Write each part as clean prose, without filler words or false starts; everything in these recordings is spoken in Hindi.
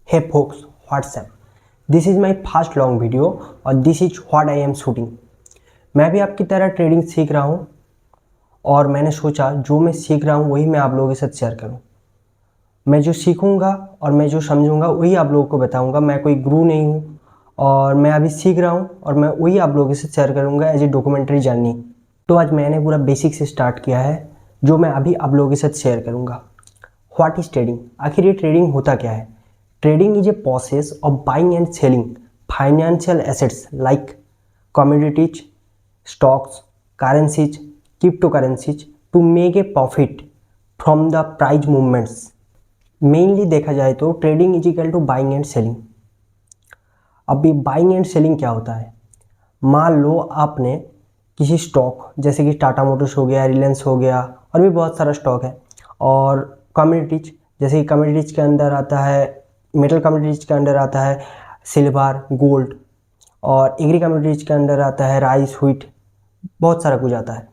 Hey folks, what's up? This is my first long video और this is what I am shooting. मैं भी आपकी तरह ट्रेडिंग सीख रहा हूँ और मैंने सोचा जो मैं सीख रहा हूँ वही मैं आप लोगों के साथ शेयर करूँ। मैं जो सीखूँगा और मैं जो समझूँगा वही आप लोगों को बताऊँगा। मैं कोई गुरु नहीं हूँ और मैं अभी सीख रहा हूँ और मैं वही आप लोगों के साथ शेयर करूँगा एज ए डॉक्यूमेंट्री जर्नी। तो आज मैंने पूरा बेसिक से स्टार्ट किया है जो मैं अभी आप लोगों के साथ शेयर करूँगा। What is trading? आखिर ये ट्रेडिंग होता क्या है? Trading is a process of buying and selling financial assets like commodities, stocks, currencies, cryptocurrencies to make a profit from the price movements. Mainly देखा जाए तो trading is equal to buying and selling. अभी buying and selling क्या होता है? मान लो आपने किसी स्टॉक जैसे कि टाटा मोटर्स हो गया, रिलायंस हो गया और भी बहुत सारा स्टॉक है, और कमोडिटीज जैसे कि कमोडिटीज के अंदर आता है, मेटल कमोडिटीज के अंदर आता है सिल्वर, गोल्ड, और एग्री कमोडिटीज के अंदर आता है राइस, व्हीट, बहुत सारा कुछ आता है।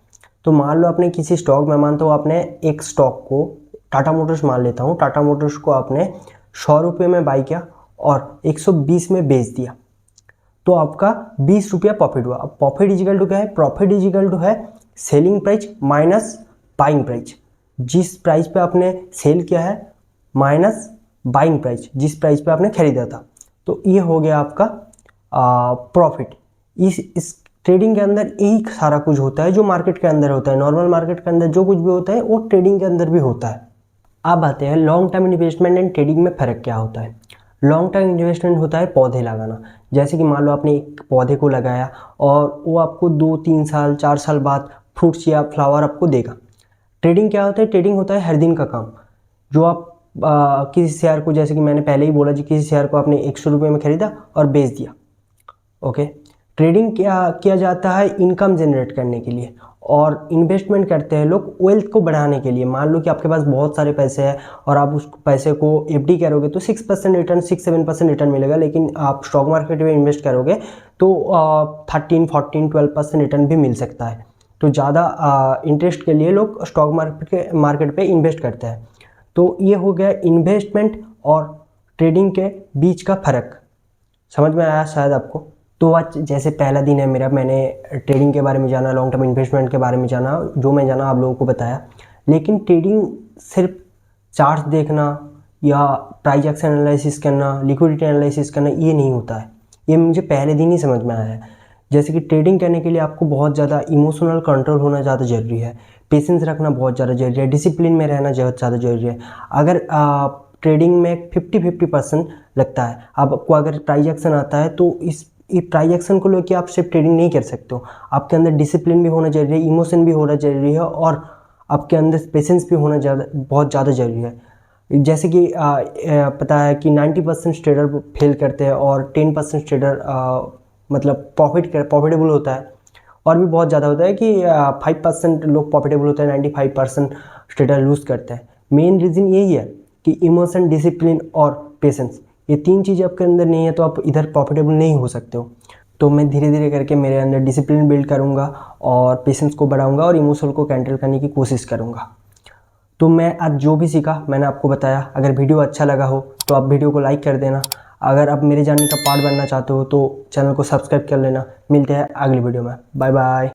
तो मान लो आपने किसी स्टॉक, मैं मानता हूँ आपने एक स्टॉक को, टाटा मोटर्स मान लेता हूँ, टाटा मोटर्स को आपने 100 रुपये में बाई किया और 120 में बेच दिया, तो आपका 20 रुपया प्रॉफिट हुआ। अब प्रॉफिट इजिकल टू क्या है? प्रॉफिट इजिकल टू है selling price minus buying price. जिस प्राइस पे आपने सेल किया है माइनस बाइंग प्राइस, जिस प्राइस पे आपने खरीदा था, तो ये हो गया आपका प्रॉफिट। इस ट्रेडिंग के अंदर यही सारा कुछ होता है जो मार्केट के अंदर होता है। नॉर्मल मार्केट के अंदर जो कुछ भी होता है वो ट्रेडिंग के अंदर भी होता है। अब आते हैं long term investment and trading में फ़र्क क्या होता है। लॉन्ग टर्म इन्वेस्टमेंट होता है पौधे लगाना। जैसे कि मान लो आपने एक पौधे को लगाया और वो आपको 2-3 साल 4 साल बाद फ्रूट्स या फ्लावर आपको देगा। ट्रेडिंग क्या होता है? ट्रेडिंग होता है हर दिन का काम। जो आप किसी शेयर को, जैसे कि मैंने पहले ही बोला जी, किसी शेयर को आपने 100 रुपये में खरीदा और बेच दिया। ओके, ट्रेडिंग क्या किया जाता है? इनकम जनरेट करने के लिए, और इन्वेस्टमेंट करते हैं लोग वेल्थ को बढ़ाने के लिए। मान लो कि आपके पास बहुत सारे पैसे हैं और आप उस पैसे को एफडी करोगे तो 6% रिटर्न, 6-7% रिटर्न मिलेगा, लेकिन आप स्टॉक मार्केट में इन्वेस्ट करोगे तो 13-14-12% रिटर्न भी मिल सकता है। तो ज़्यादा इंटरेस्ट के लिए लोग स्टॉक मार्केट पे इन्वेस्ट करते हैं। तो ये हो गया इन्वेस्टमेंट और ट्रेडिंग के बीच का फ़र्क। समझ में आया शायद आपको? तो आज जैसे पहला दिन है मेरा, मैंने ट्रेडिंग के बारे में जाना, लॉन्ग टर्म इन्वेस्टमेंट के बारे में जाना, जो मैं जाना आप लोगों को बताया। लेकिन ट्रेडिंग सिर्फ चार्ट देखना या प्राइस एक्शन एनालिसिस करना, लिक्विडिटी एनालिसिस करना, ये नहीं होता है। ये मुझे पहले दिन ही समझ में आया है। जैसे कि ट्रेडिंग करने के लिए आपको बहुत ज़्यादा इमोशनल कंट्रोल होना ज़्यादा ज़रूरी है, पेशेंस रखना बहुत ज़्यादा ज़रूरी है, डिसिप्लिन में रहना बहुत ज़्यादा ज़रूरी है। अगर ट्रेडिंग में 50-50% लगता है, आपको अगर प्राइस एक्शन आता है तो इस प्राइस एक्शन को लेकर आप सिर्फ ट्रेडिंग नहीं कर सकते हो। आपके अंदर डिसिप्लिन भी होना जरूरी है, इमोशन भी होना जरूरी है, और आपके अंदर पेशेंस भी होना बहुत ज़्यादा ज़रूरी है। जैसे कि पता है कि 90% ट्रेडर फेल करते हैं और 10% ट्रेडर मतलब प्रॉफिटेबल होता है, और भी बहुत ज़्यादा होता है कि 5% लोग प्रॉफिटेबल होते हैं, 95% ट्रेडर लूज़ करते हैं। मेन रीज़न यही है कि इमोशन, डिसिप्लिन और पेशेंस, ये 3 चीज़ें आपके अंदर नहीं है तो आप इधर प्रॉफिटेबल नहीं हो सकते हो। तो मैं धीरे धीरे करके मेरे अंदर डिसिप्लिन बिल्ड करूँगा और पेशेंस को बढ़ाऊँगा और इमोशन को कंट्रोल करने की कोशिश करूँगा। तो मैं आज जो भी सीखा मैंने आपको बताया। अगर वीडियो अच्छा लगा हो तो आप वीडियो को लाइक कर देना। अगर आप मेरे जर्नी का पार्ट बनना चाहते हो तो चैनल को सब्सक्राइब कर लेना। मिलते हैं अगली वीडियो में। Bye bye.